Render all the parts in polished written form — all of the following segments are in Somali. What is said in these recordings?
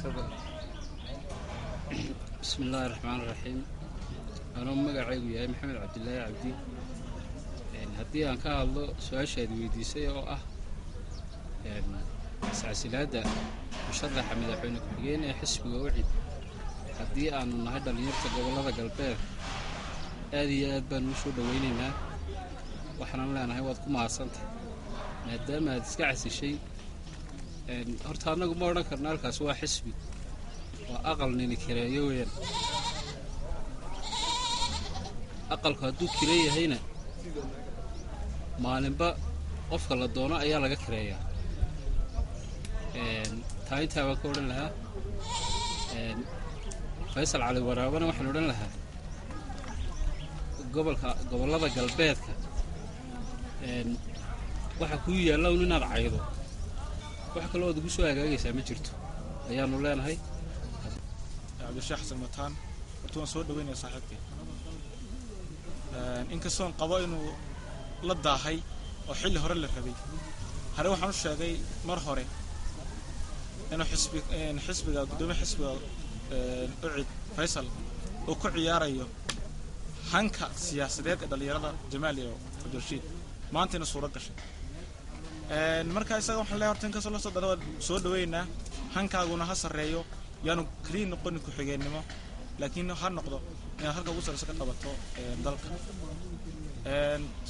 بسم الله الرحمن الرحيم. أنا مقعد وياي محمد عبد الله عبدي. هدي أنا كهالله سؤال شيء ويديسي أو سلسلة مشرح من الحين كبيرين حسب وعد. هدي أنا النهارده اللي يرتقى والله قلبه هذه أدبن وشو دويننا وإحنا لنا هواكم مع صنت. مادام تسكعس الشيء هرتانا قمرنا كرنال كسوا حسبي وأقل نكريوين أقل كادو كريه هنا maalinba qofka la doono ayaa laga kareeyaa taayinta waa ka oran lahaa Faysal Cali Waraabana waxaan oran lahaa gobolada galbeedka waxa ku yaala inaad caydo wax kale oo ugu soo hagaagaysa ma jirto ayaanu leenahay Cabdishaah Xasan Mataan hortaan soo dhaweynaa saaxiibkay in ka soo qabo inuu la daahay oo xilli hore la rabay hore waxaan u sheegay mar hore inuu xisbiga gudoomiyaha xisbiga ucid Faysal oo ku ciyaarayo hanka siyaasadeed ee dhalinyarada Jamaal iyo Abdulrashiid maantana suura gashay marka isaga waxaan leeyahay hortaan ka soo dhaweynaa hankaaguna ha sareeyo yaanu kaliya noqon ku xigeenimo laakiin ha noqdo in halka ugu sareysa ka qabato dalka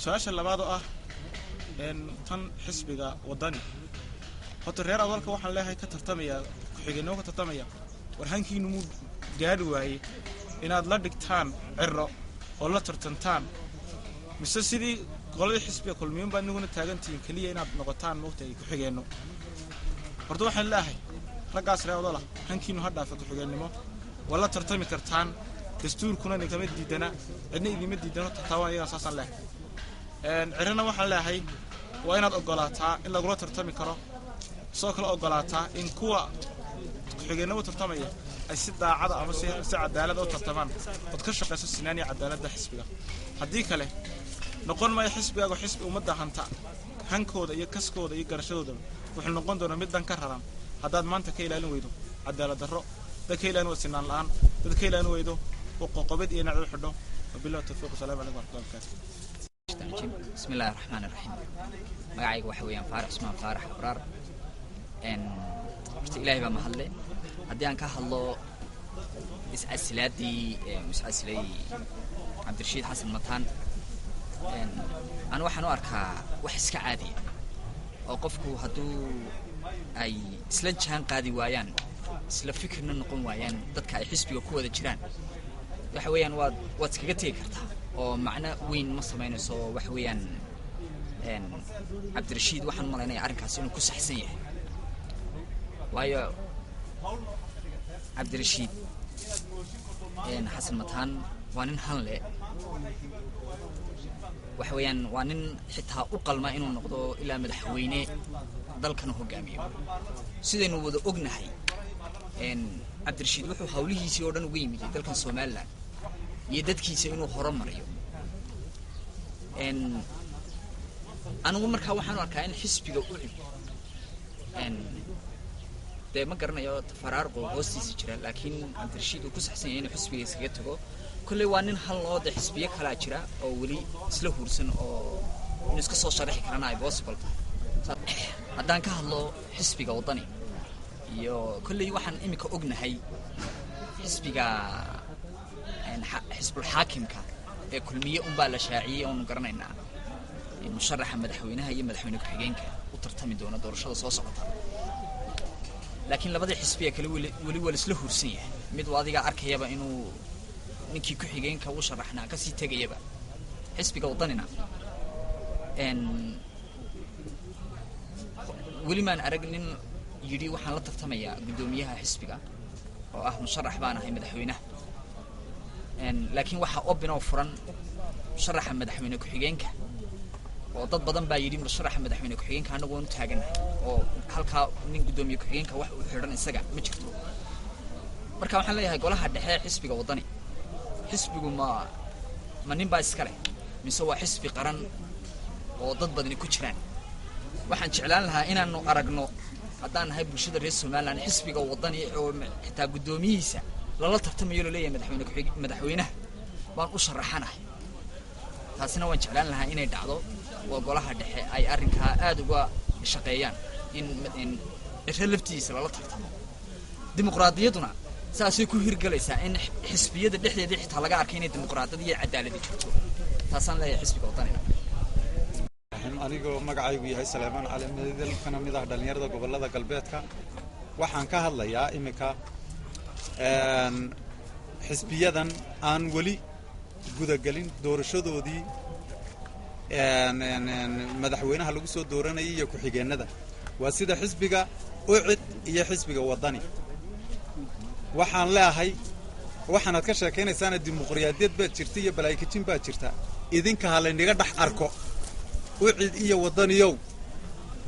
su'aasha labaad oo ah tan xisbiga wadani horta reer awalka waxaan leeyahay ka tartamaya ku xigeenimo ka tartamaya war hankiinu muu gaadhi waayay inaad la dhigtaan cirro oo la tartantaan mise sidii qolada xisbiga kulmiin baa naguna taagantiin kaliya inaad noqotaan moogtay ku xigeenno horta waxaan leeyahay raggaas reer awal hankiinu ha dhaafo ku xigeenimo wala tartami kartaan dastuurkuna ninkama diidana cidna idima diidano tatawan iyaga saasan leh cirana waxaan leeyahay waa inaad ogolaataa in lagu tartami karo soo kala ogolaataa in kuwa xigeenada tartamaya ay si daacada ama si cadaalad oo tartamaan oo ka shaqeyso sinaan iyo cadaaladda xisbiga hadii kale noqon ma xisbiga xisbi umada hanta hankooda iyo kaskooda iyo garashadooda wuxuu noqon doonaa mid dan ka raran hadaad maanta ka ilaalin weydo cadaalad darro dadka ilaalin waa sinaan la'aan dadka ilaalin weydo وقبض ينعد حده وبالله التوفيق والسلام عليكم ورحمة الله وبركاته. بسم الله الرحمن الرحيم. مقاعد وحويان فارح اسمه فارح أبرار. إلهي بمحله. هدي أنك هالله مسألة مسألة عبدالرشيد حسن مطان. أنا وحنا أركا وحس كعادي. أوقفكو هدو أي سلنشان قادي ويان. isla fikirna noqon waayaan dadka ay xisbiga ku wada jiraan waxa weeyaan waad iskaga tagi kartaa oo macna weyn ma sameynayso waxa weeyaan Cabdirashiid waxaan maleynayaa arrinkaas inuu ku saxsan yahay waayo Cabdirashiid Xasan Mataan waa nin hanle waxa weeyaan waa nin xitaa u qalma inuu noqdo ilaa madaxweyne dalkan hogaamiyo sidaynu wada ognahay Cabdirashiid wuxuu hawlihiisii oo dhan uga yimid dalkan Soomaaliland iyo dadkiisa inuu horumariyo anigu markaa waxaan arkaa in xisbiga u cib de ma garanayo faraarqo hoostiisa jira laakiin Cabdirashiid uu ku saxsan yahay inuu xisbiga iskaga tago kulli waa nin hal loo xisbiye kala jira oo wali isla hursan oo in iska soo sharaxi karana ay possible haddaan ka hadlo xisbiga wadani iyo kulli waxaan imika ognahay xisbiga xisbul haakimka ee kulmiye baa la shaaciyay oo garanayna in musharaxa madaxweynaha iyo madaxweyne ku-xigeenka u tartami doona doorashada soo socota laakiin labada xisbiye kale wali isla hursan yahay mid wadiga arkayaba inuu ninkii ku-xigeenka u sharaxnaa ka sii tagayaba xisbiga wadanina wali maan aragnin yiri waxaan la tartamayaa gudoomiyaha xisbiga oo ah musharax baan ahay madaxweynaha laakiin waxa obino furan musharaxa madaxweyne ku-xigeenka oo dad badan baa yiri musharaxa madaxweyne ku-xigeenka anagu aan taaganahay oo halka nin gudoomiye ku-xigeenka wax uu xiran isaga ma jirto marka waxaan leeyahay golaha dhexe xisbiga wadani xisbigu ma nin baa iska leh mise waa xisbi qaran oo dad badan ku jiraan waxaan jeclaan lahaa inaanu aragno haddaan nahay bulshada reer somaliland xisbiga wadani oo xitaa guddoomiyihiisa lala tartamayo laleeyahay madaxweynaha baan u sharaxanahay taasina waan jeclaan lahaa inay dhacdo oo golaha dhexe ay arrinkaa aad uga shaqeeyaan in ciro laftiisa lala tartamo dimuqraadiyadduna saasay ku hirgalaysaa in xisbiyada dhexdeedii xitaa laga arkay inay dimuqraadiyad iyo cadaaladi jirto taasaan leeyahay xisbiga wadaniga anigoo magacaygu yahay Salaamaan Cali Madal kana mid ah dhalinyarada gobolada galbeedka waxaan ka hadlayaa imika xisbiyadan aan wali gudagelin doorashadoodii madaxweynaha lagu soo dooranayay iyo ku-xigeenada waa sida xisbiga ucid iyo xisbiga wadani waxaan leeyahay waxaanaad ka sheekaynaysaan dimuqraadiyad baa jirta iyo balaayikajin baa jirta idinka halaynaga dhex arko ucid iyo wadaniyow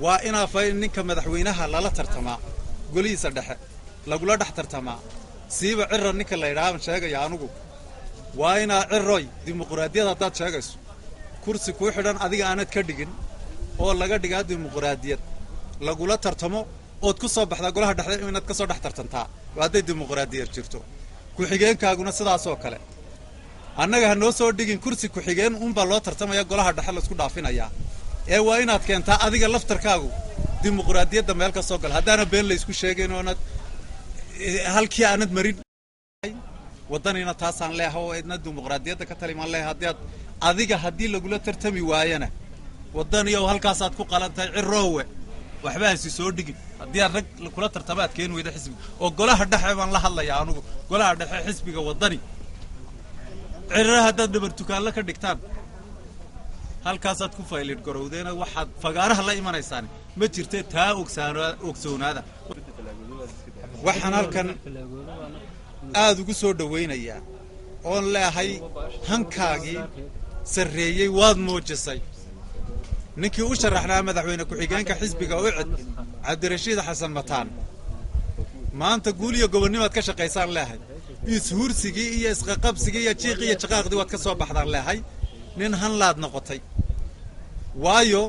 waa inaa fay ninka madaxweynaha lala tartamaa golihiisa dhexe lagula dhex tartamaa siiba ciro ninka la yidhaahan sheegaya anugu waa inaa ciroy dimuqraadiyad haddaad sheegayso kursi kuu xidhan adiga aanad ka dhigin oo laga dhigaa dimuqraadiyad lagula tartamo ood ku soo baxdaa golaha dhexe inaad ka soo dhex tartantaa hadday dimuqraadiyad jirto ku-xigeenkaaguna sidaasoo kale annaga ha noo soo dhigin kursi ku-xigeen unbaa loo tartamaya golaha dhexe laisku dhaafinayaa ee waa inaad keentaa adiga laftarkaagu dimuqraadiyadda meel ka soo gala haddaana been laysku sheegayn oonad halkii aanad marin waddanina taasaan leeha oo idna dimuqraadiyadda ka talimaan leeha haddii lagula tartami waayana waddaniyow halkaasaad ku qalantahay ciroowe waxba hasi soo dhigin haddii aad rag kula tartamaad keeni weyda xisbiga oo golaha dhexe baan la hadlayaa anugu golaha dhexe xisbiga waddani cirra haddaad dhabar tukaanla ka dhigtaan halkaasaad ku faylid garowdeena waxaad fagaaraha la imanaysaan ma jirte taa ogsoonaada waxaan halkan aad ugu soo dhawaynayaa oon leeyahay hankaagii sarreeyey waad muujisay ninkii u sharaxnaa madaxweyne ku-xigeenka xisbiga ucid cabdirashiid xasan mataan maanta guul iyo gobonnimaad ka shaqaysaan leeyahay ishursigii iyo isqaqabsigii iyo jiiqii iyo jaqaaqdii waad ka soo baxdaan leeyahay nin hanlaad noqotay waayo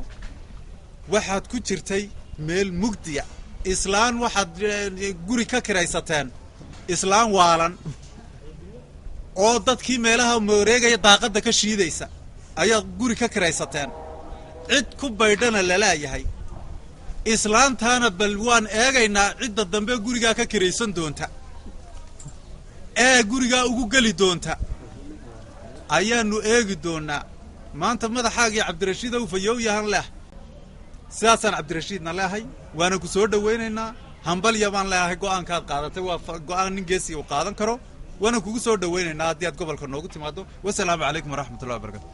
waxaad ku jirtay meel mugdiya islaan waxaad guri ka kiraysateen islaan waalan oo dadkii meelaha wareegaya daaqadda ka shiidaysa ayaad guri ka kiraysateen cid ku baydhana lalaayahay islaantaana bal waan eegaynaa cidda dambe gurigaa ka kiraysan doonta ee gurigaa ugu geli doonta ayaannu eegi doonnaa maanta madaxaagii cabdirashiidow fayow yahan leeh sidaasaan cabdirashiidna leehay waana ku soo dhawaynaynaa hambalya baan leeyahay go'aankaad qaadatay waa go'aan nin geesiga uu qaadan karo waana kugu soo dhawaynaynaa haddii aad gobolka noogu timaado wasalaamu calaykum waraxmatullahi wabarakatu